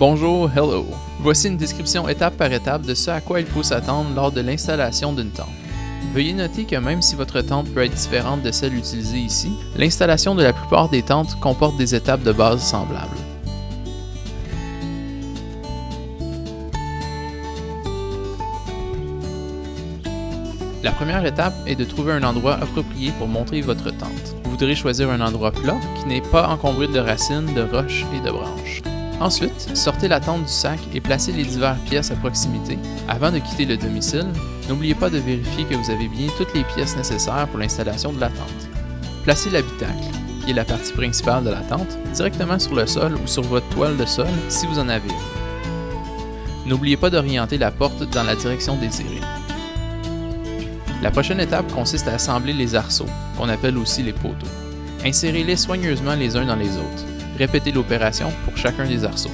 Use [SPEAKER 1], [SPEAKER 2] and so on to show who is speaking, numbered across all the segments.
[SPEAKER 1] Bonjour, hello. Voici une description étape par étape de ce à quoi il faut s'attendre lors de l'installation d'une tente. Veuillez noter que même si votre tente peut être différente de celle utilisée ici, l'installation de la plupart des tentes comporte des étapes de base semblables. La première étape est de trouver un endroit approprié pour monter votre tente. Vous voudrez choisir un endroit plat qui n'est pas encombré de racines, de roches et de branches. Ensuite, sortez la tente du sac et placez les diverses pièces à proximité. Avant de quitter le domicile, n'oubliez pas de vérifier que vous avez bien toutes les pièces nécessaires pour l'installation de la tente. Placez l'habitacle, qui est la partie principale de la tente, directement sur le sol ou sur votre toile de sol si vous en avez une. N'oubliez pas d'orienter la porte dans la direction désirée. La prochaine étape consiste à assembler les arceaux, qu'on appelle aussi les poteaux. Insérez-les soigneusement les uns dans les autres. Répétez l'opération pour chacun des arceaux.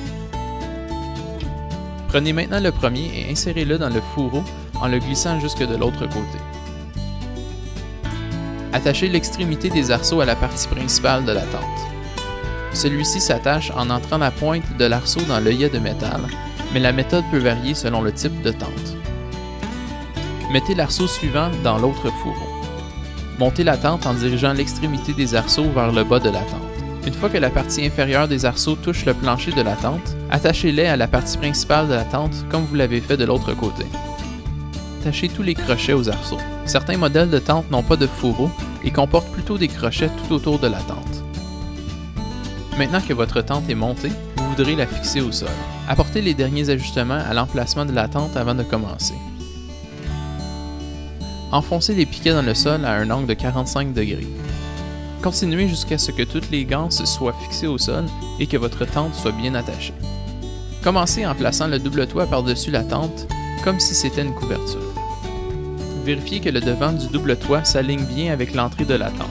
[SPEAKER 1] Prenez maintenant le premier et insérez-le dans le fourreau en le glissant jusque de l'autre côté. Attachez l'extrémité des arceaux à la partie principale de la tente. Celui-ci s'attache en entrant la pointe de l'arceau dans l'œillet de métal, mais la méthode peut varier selon le type de tente. Mettez l'arceau suivant dans l'autre fourreau. Montez la tente en dirigeant l'extrémité des arceaux vers le bas de la tente. Une fois que la partie inférieure des arceaux touche le plancher de la tente, attachez-les à la partie principale de la tente comme vous l'avez fait de l'autre côté. Attachez tous les crochets aux arceaux. Certains modèles de tente n'ont pas de fourreau et comportent plutôt des crochets tout autour de la tente. Maintenant que votre tente est montée, vous voudrez la fixer au sol. Apportez les derniers ajustements à l'emplacement de la tente avant de commencer. Enfoncez les piquets dans le sol à un angle de 45 degrés. Continuez jusqu'à ce que toutes les ganses soient fixées au sol et que votre tente soit bien attachée. Commencez en plaçant le double toit par-dessus la tente, comme si c'était une couverture. Vérifiez que le devant du double toit s'aligne bien avec l'entrée de la tente.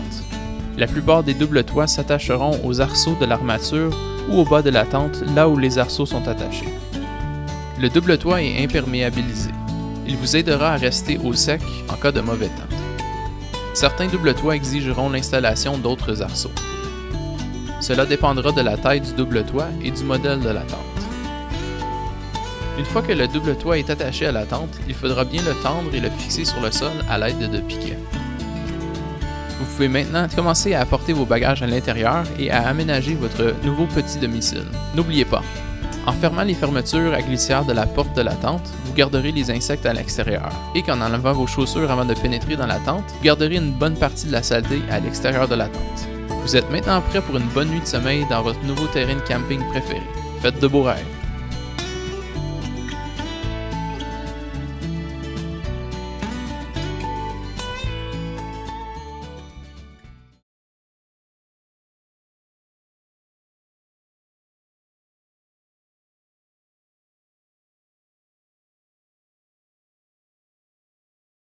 [SPEAKER 1] La plupart des doubles toits s'attacheront aux arceaux de l'armature ou au bas de la tente, là où les arceaux sont attachés. Le double toit est imperméabilisé. Il vous aidera à rester au sec en cas de mauvais temps. Certains double toits exigeront l'installation d'autres arceaux. Cela dépendra de la taille du double toit et du modèle de la tente. Une fois que le double toit est attaché à la tente, il faudra bien le tendre et le fixer sur le sol à l'aide de piquets. Vous pouvez maintenant commencer à apporter vos bagages à l'intérieur et à aménager votre nouveau petit domicile. N'oubliez pas, en fermant les fermetures à glissière de la porte de la tente, vous garderez les insectes à l'extérieur, et qu'en enlevant vos chaussures avant de pénétrer dans la tente, vous garderez une bonne partie de la saleté à l'extérieur de la tente. Vous êtes maintenant prêt pour une bonne nuit de sommeil dans votre nouveau terrain de camping préféré. Faites de beaux rêves!